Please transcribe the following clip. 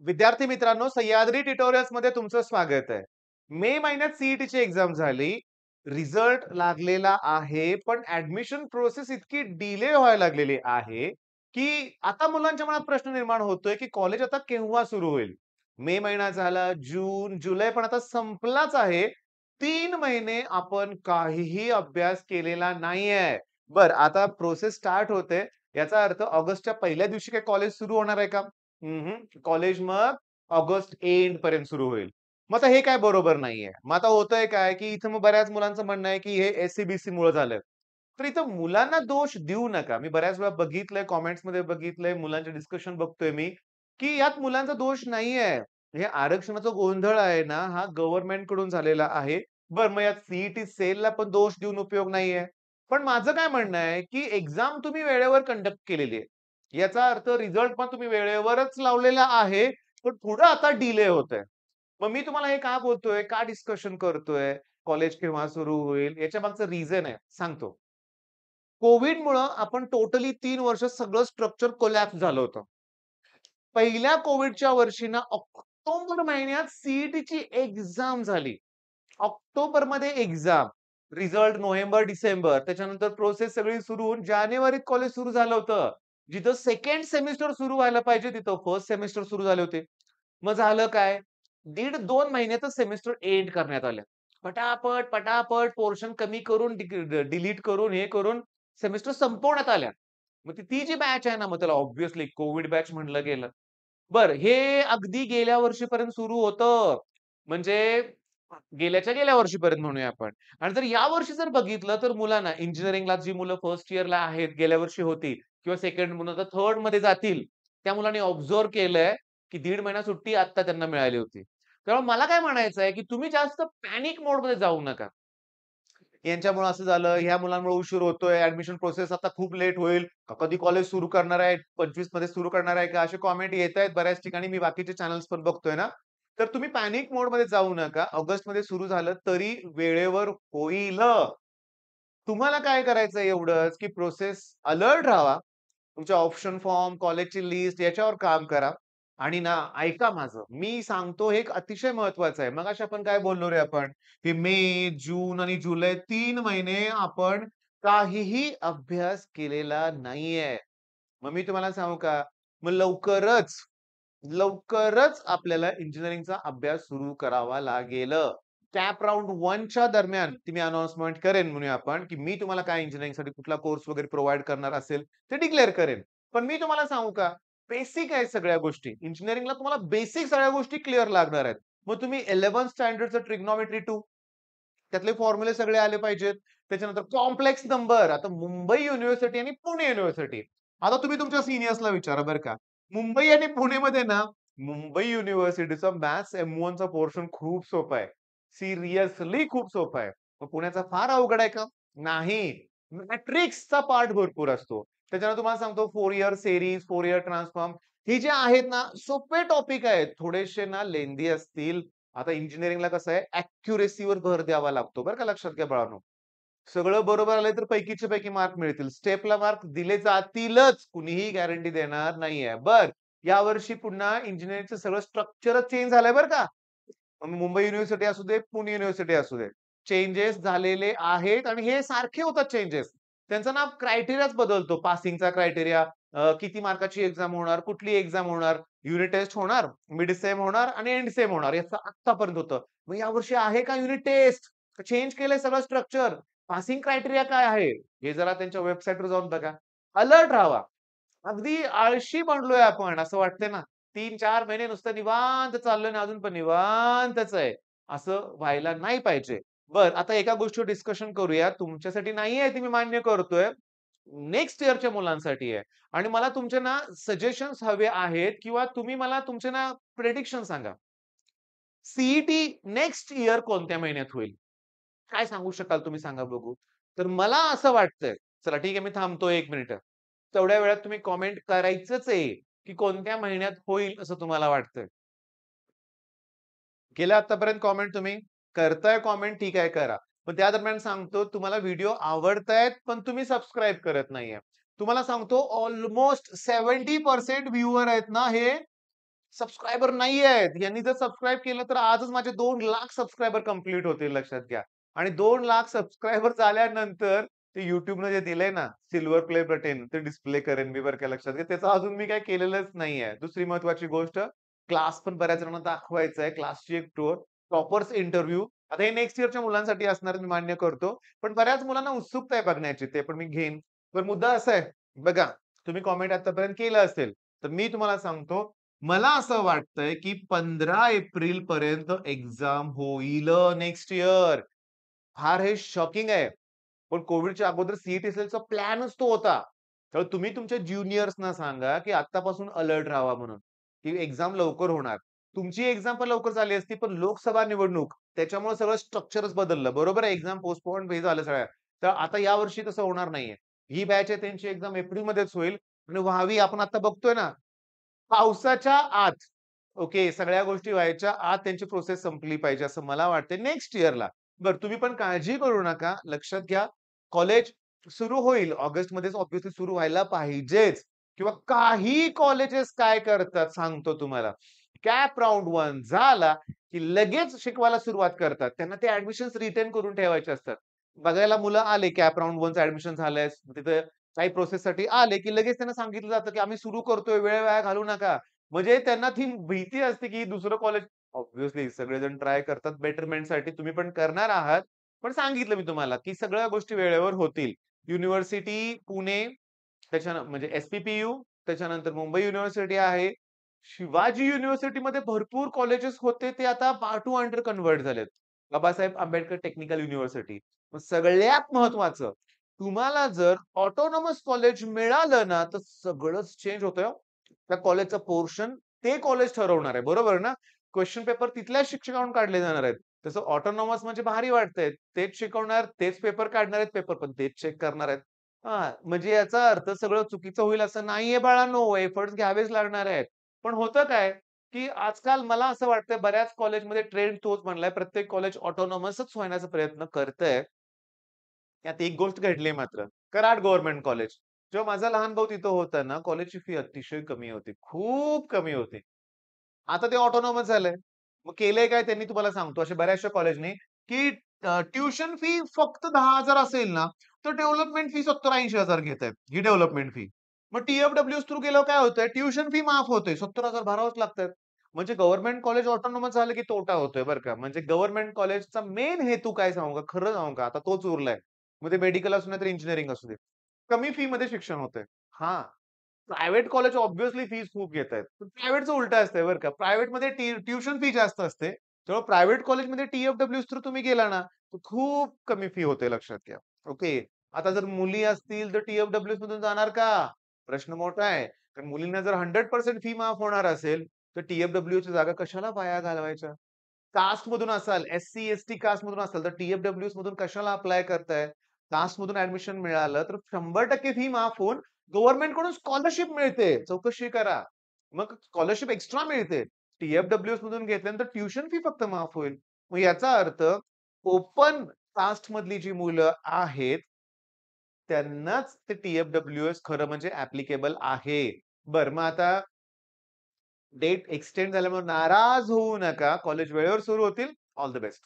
विद्यार्थी मित्रांनो, सह्याद्री ट्युटोरियल्स मध्ये तुमचं स्वागत आहे. मे महिन्यात सीईटीची एक्झाम झाली. रिझल्ट लागलेला आहे, पण ऍडमिशन प्रोसेस इतकी डिले व्हायला लागलेली आहे, की आता मुलांच्या मनात प्रश्न निर्माण होतोय, की कॉलेज आता केव्हा सुरू होईल? मे महिना झाला, जून, जुलै पण आता संपलाच आहे. 3 महिने आपण काहीही अभ्यास केलेला नाहीये. बरं, आता प्रोसेस स्टार्ट होते. याचा अर्थ ऑगस्टच्या पहिल्या दिवशी काही कॉलेज सुरू होणार आहे का? कॉलेज मग ऑगस्ट एंड पर्यंत सुरू होईल. मग आता हे काय बरोबर नाहीये. मग आता होतंय काय, की इथं मग बऱ्याच मुलांचं म्हणणं आहे, की हे एस-सी-बी-सी मुळे झालं. तर इथं मुलांना दोष देऊ नका. मी बऱ्याच वेळा बघितलंय, कमेंट्समध्ये बघितलंय, मुलांचे डिस्कशन बघतोय मी, की यात मुलांचा दोष नाहीये. हे आरक्षणाचा गोंधळ आहे ना, हा गव्हर्नमेंट कडून झालेला आहे. बरं, मग यात सीईटी सेलला पण दोष देऊन उपयोग नाहीये. पण माझं काय म्हणणं आहे, की एक्झाम तुम्ही वेळेवर कंडक्ट केलेली आहे. याचा अर्थ रिझल्ट पण तुम्ही वेळेवरच लावलेला आहे, पण पुढे आता डिले होतोय. मग मी तुम्हाला हे का बोलतोय, का डिस्कशन करतोय, कॉलेज केव्हा सुरू होईल, याच्या मागचं रिझन आहे, सांगतो. कोव्हिडमुळं आपण टोटली 3 वर्ष सगळं स्ट्रक्चर कोलॅप्स झालं होतं. पहिल्या कोव्हिडच्या वर्षी ना ऑक्टोबर महिन्यात सीईटीची एक्झाम झाली. ऑक्टोबरमध्ये एक्झाम, रिझल्ट नोव्हेंबर, डिसेंबर, त्याच्यानंतर प्रोसेस सगळी सुरू होऊन जानेवारीत कॉलेज सुरू झालं होतं. जिथं सेकंड सेमिस्टर सुरू व्हायला पाहिजे, तिथं फर्स्ट सेमिस्टर सुरू झाले होते. मग झालं काय? 1.5-2 महिन्यातच सेमिस्टर एंड करण्यात आले. पटापट, पटापट पोर्शन कमी करून, डिलीट करून, हे करून सेमिस्टर संपवण्यात आल्या. मग ती जी बॅच आहे ना, मग त्याला ऑब्व्हियसली कोव्हिड बॅच म्हणलं गेलं. बरं, हे अगदी गेल्या वर्षीपर्यंत सुरू होतं. म्हणजे गेल्याच्या गेल्या वर्षीपर्यंत म्हणूया आपण. आणि जर यावर्षी जर बघितलं, तर मुलांना इंजिनिअरिंगला जी मुलं फर्स्ट इयरला आहेत, गेल्या वर्षी होती किंवा सेकंड म्हणून आता थर्डमध्ये जातील, त्या मुलांनी ऑब्झर्व्ह केलंय, की 1.5 महिना सुट्टी आत्ता त्यांना मिळाली होती. त्यामुळे मला काय म्हणायचं आहे, की तुम्ही जास्त पॅनिक मोडमध्ये जाऊ नका. यांच्यामुळे असं झालं, ह्या मुलांमुळे उशीर होतोय, ॲडमिशन प्रोसेस आता खूप लेट होईल. कधी कॉलेज सुरू करणार आहे, 25 मध्ये सुरू करणार आहे का? असे कमेंट येतायत बऱ्याच ठिकाणी. मी बाकीचे चॅनल्स पण बघतोय ना. तर तुम्ही पॅनिक मोडमध्ये जाऊ नका. ऑगस्टमध्ये सुरू झालं तरी वेळेवर होईल. तुम्हाला काय करायचंय एवढंच, की प्रोसेस अलर्ट राहावा. तुमचे ऑप्शन फॉर्म, कॉलेजची लिस्ट याच्यावर काम करा. आणि ना ऐका माझं, मी सांगतो हे एक अतिशय महत्वाचं आहे. मगाशी आपण काय बोललो रे आपण, की मे, जून आणि जुलै 3 महिने आपण काहीही अभ्यास केलेला नाहीये. मग मी तुम्हाला सांगू का? मग लवकरच आपल्याला इंजिनिअरिंगचा अभ्यास सुरू करावा लागेल. कॅप राउंड 1च्या दरम्यान ती मी अनाउन्समेंट करेन म्हणूया आपण, की मी तुम्हाला काय इंजिनिअरिंगसाठी कुठला कोर्स वगैरे प्रोव्हाईड करणार असेल, ते डिक्लेअर करेन. पण मी तुम्हाला सांगू का, बेसिक आहेत सगळ्या गोष्टी. इंजिनिअरिंगला तुम्हाला बेसिक सगळ्या गोष्टी क्लिअर लागणार आहेत. मग तुम्ही 11th स्टँडर्डचं ट्रिग्नॉमेट्री 2 त्यातले फॉर्म्युले सगळे आले पाहिजेत. त्याच्यानंतर कॉम्प्लेक्स नंबर, आता मुंबई युनिव्हर्सिटी आणि पुणे युनिव्हर्सिटी. आता तुम्ही तुमच्या सीनियर्सला विचारा बरं का. मुंबई आणि पुणेमध्ये ना, मुंबई युनिव्हर्सिटीचा मॅथ्स M1चा पोर्शन खूप सोपा आहे. सिरियसली खूप सोपा आहे. मग पुण्याचा फार अवघड आहे का? नाही. मॅट्रिक्सचा पार्ट भरपूर असतो. त्याच्यानंतर तुम्हाला सांगतो 4 इयर सेरीज, 4 इयर ट्रान्सफॉर्म हे जे आहेत ना, सोपे टॉपिक आहेत. थोडेसे ना लेंदी असतील. आता इंजिनिअरिंगला कसं आहे, ॲक्युरसीवर भर द्यावा लागतो बरं का, लक्षात घ्या बाळांनो. सगळं बरोबर आलंय तर पैकीच्या पैकी मार्क मिळतील. स्टेपला मार्क दिले जातीलच. कुणीही गॅरंटी देणार नाहीये. बरं, यावर्षी पुन्हा इंजिनिअरिंगचं सगळं स्ट्रक्चरच चेंज झालंय बरं का. मग मुंबई युनिव्हर्सिटी असू दे, पुणे युनिव्हर्सिटी असू दे. चेंजेस झालेले आहेत आणि हे सारखे होतात चेंजेस. त्यांचा ना क्रायटेरियाच बदलतो. पासिंगचा क्रायटेरिया, किती मार्काची एक्झाम होणार, कुठली एक्झाम होणार, युनिट टेस्ट होणार, मिड सेम होणार आणि एंड सेम होणार. याचं आत्तापर्यंत होतं. मग यावर्षी आहे का युनिट टेस्ट? चेंज केलंय सगळं स्ट्रक्चर. पासिंग क्रायटेरिया काय आहे? हे जरा त्यांच्या वेबसाईटवर जाऊन बघा. अलर्ट राहावा. अगदी आळशी बनलोय आपण असं वाटतंय ना. 3-4 महिने नुसतं निवांत चाललोय आणि अजून पण निवांतच आहे. असं व्हायला नाही पाहिजे. बरं, आता एका गोष्टीवर डिस्कशन करूया. तुमच्यासाठी नाहीये ते मी मान्य करतोय. नेक्स्ट इयरच्या मुलांसाठी आहे. आणि मला तुमचे ना सजेशन्स हवे आहेत किंवा तुम्ही मला तुमचे ना प्रेडिक्शन सांगा. सीईटी नेक्स्ट इयर कोणत्या महिन्यात होईल? काय सांगू शकाल तुम्ही सांगा बघू? तर मला असं वाटतंय, चला ठीक आहे मी थांबतो 1 मिनिटं. तेवढ्या वेळात तुम्ही कमेंट करायचंच आहे, की कोणत्या महिन्यात होईल असं तुम्हाला वाटतंय? केलं आत्तापर्यंत कमेंट तुम्ही? करताय कमेंट ठीक आहे करा. पण त्या दरम्यान सांगतो तुम्हाला व्हिडिओ आवडतायत, पण तुम्ही सबस्क्राईब करत नाहीये. तुम्हाला सांगतो ऑलमोस्ट 70% व्ह्यूअर आहेत ना हे सबस्क्रायबर नाहीयेत. यांनी जर सबस्क्राईब केलं तर आजच माझे 2,00,000 सबस्क्रायबर कंप्लीट होतील लक्षात घ्या. आणि 2,00,000 सबस्क्रायबर झाल्यानंतर ते YouTubeनं जे दिलंय ना, सिल्व्हर प्ले बटन ते डिस्प्ले करेन मी बरं का लक्षात घ्या. त्याचं अजून मी काही केलेलंच नाहीये. दुसरी महत्त्वाची गोष्ट क्लास पण बऱ्याच जणांना दाखवायचा आहे. क्लासची एक टूर, टॉपर्स इंटरव्ह्यू. आता हे नेक्स्ट इयरच्या मुलांसाठी असणार आहे, मी मान्य करतो. पण बऱ्याच मुलांना उत्सुकता आहे बघण्याची, ते पण मी घेईन. पण मुद्दा असा आहे, बघा तुम्ही कमेंट आतापर्यंत केलं असेल, तर मी तुम्हाला सांगतो, मला असं वाटतंय, की 15 एप्रिल पर्यंत एक्झाम होईल नेक्स्ट इयर. फार हे शॉकिंग आहे. पण कोव्हिडच्या अगोदर सीईटी सेलचा प्लॅनच तो होता. तर तुम्ही तुमच्या ज्युनियर्सना सांगा, की आत्तापासून अलर्ट राहावा म्हणून, की एक्झाम लवकर होणार. तुमची एक्झाम पण लवकर झाली असती, पण लोकसभा निवडणूक त्याच्यामुळे सगळं स्ट्रक्चरच बदललं. बरोबर आहे, एक्झाम पोस्टपोन हे झालं सगळ्या. तर आता यावर्षी तसं होणार नाहीये. ही बॅच आहे त्यांची एक्झाम एप्रिलमध्येच होईल आणि व्हावी आपण आता बघतोय ना, पावसाच्या आत. ओके, सगळ्या गोष्टी व्हायच्या आत त्यांची प्रोसेस संपली पाहिजे असं मला वाटतंय नेक्स्ट इयरला. बरं तुम्ही पण काळजी करू नका. लक्षात घ्या, कॉलेज सुरू होईल. ऑगस्टमध्येच ऑब्व्हियसली सुरू व्हायला पाहिजेच किंवा काही कॉलेजेस काय करतात सांगतो तुम्हाला. कॅप राउंड 1 झाला, की लगेच शिकवायला सुरुवात करतात. त्यांना ते ॲडमिशन्स रिटेन करून ठेवायचे असतात. बघायला मुलं आले कॅप राउंड 1चं ॲडमिशन झालंय. तिथे काही प्रोसेससाठी आले, की लगेच त्यांना सांगितलं जातं, की आम्ही सुरू करतोय, वेळ वाया घालवू नका. म्हणजे त्यांना ती भीती असते, की दुसरं कॉलेज ऑब्व्हियसली सगळेजण ट्राय करतात बेटरमेंटसाठी. तुम्ही पण करणार आहात. पण सांगितलं मी तुम्हाला, की सगळ्या गोष्टी वेळेवर होतील. युनिव्हर्सिटी पुणे, म्हणजे एस-पी-पी-यू, त्याच्यानंतर मुंबई युनिव्हर्सिटी आहे. शिवाजी युनिव्हर्सिटीमध्ये भरपूर कॉलेजेस होते, ते आता पार्ट 2 अंडर कन्व्हर्ट झालेत. Babasaheb Ambedkar technical university. पण सगळ्यात महत्त्वाचं, तुम्हाला जर ऑटोनॉमस कॉलेज मिळालं ना, तर सगळंच चेंज होतंय हो. त्या कॉलेजचं पोर्शन ते कॉलेज ठरवणार आहे. बरोबर ना? क्वेशन पेपर तिथल्याच शिक्षकाकडून काढले जाणार आहेत. तसं ऑटोनॉमस म्हणजे भारी वाटतंय. तेच शिकवणार, तेच पेपर काढणार आहेत, पेपर पण तेच चेक करणार आहेत. हां, म्हणजे याचा अर्थ सगळं चुकीचं होईल असं नाहीये बाळांनो. एफर्ट्स घ्यावेच लागणार आहेत. पण होतं काय, की आजकाल मला असं वाटतंय बऱ्याच कॉलेजमध्ये ट्रेंड तोच बनलाय. प्रत्येक कॉलेज ऑटोनॉमसच होण्याचा प्रयत्न करतंय. त्यात एक गोष्ट घडली मात्र. Karad government college. जेव्हा माझा लहान भाऊ तिथं होता ना, कॉलेजची फी अतिशय कमी होती. खूप कमी होती. आता ते ऑटोनॉमस झालंय. मग केलंय काय त्यांनी तुम्हाला सांगतो अशा बऱ्याचशा कॉलेजनी, की ट्युशन फी फक्त 10,000 असेल ना, तर डेव्हलपमेंट फी 70,000-80,000 घेतायत. ही डेव्हलपमेंट फी. मग टी-एफ-डब्ल्यूएस थ्रू गेल्यावर काय होतंय, ट्युशन फी माफ होते. 70,000 भरावेच लागतात. म्हणजे गव्हर्नमेंट कॉलेज ऑटोनॉमस झालं की तोटा होतोय बरं का. म्हणजे गव्हर्नमेंट कॉलेजचा मेन हेतू काय सांगू का? खरं सांगू का? आता तोच उरलाय. मग ते मेडिकल असू नाहीतर इंजिनिअरिंग असू दे. कमी फीमध्ये शिक्षण होतंय. हां. प्रायव्हेट कॉलेज ऑब्व्हियसली फीस खूप घेतायत. पण प्रायव्हेटचं उलटं असतंय बरं का. प्रायव्हेटमध्ये ट्युशन फी जास्त असते. तेव्हा प्रायव्हेट कॉलेजमध्ये टी-एफ-डब्ल्यूएस थ्रू तुम्ही गेला ना, तर खूप कमी फी होते लक्षात घ्या. ओके. आता जर मुली असतील तर टी-एफ-डब्ल्यूएस मधून जाणार का? प्रश्न मोठा आहे. कारण मुलींना जर 100% फी माफ होणार असेल, तर टी-एफ-डब्ल्यूची जागा कशाला वाया घालवायच्या? कास्टमधून असाल, एस-सी, एस-टी कास्टमधून असाल, तर टी-एफ-डब्ल्यूएस मधून कशाला अप्लाय करताय? कास्टमधून ॲडमिशन मिळालं तर 100% फी माफ होऊन गव्हर्नमेंटकडून स्कॉलरशिप मिळते. चौकशी करा. मग स्कॉलरशिप एक्स्ट्रा मिळते. टी-एफ-डब्ल्यूएस मधून घेतल्यानंतर ट्युशन फी फक्त माफ होईल. मग याचा अर्थ ओपन कास्ट मधली जी मुलं आहेत, त्यांनाच ते टी-एफ-डब्ल्यूएस खरं म्हणजे ॲप्लिकेबल आहे. बरं मग आता डेट एक्सटेंड झाल्यामुळे नाराज होऊ नका. कॉलेज वेळेवर सुरू होतील. All the best.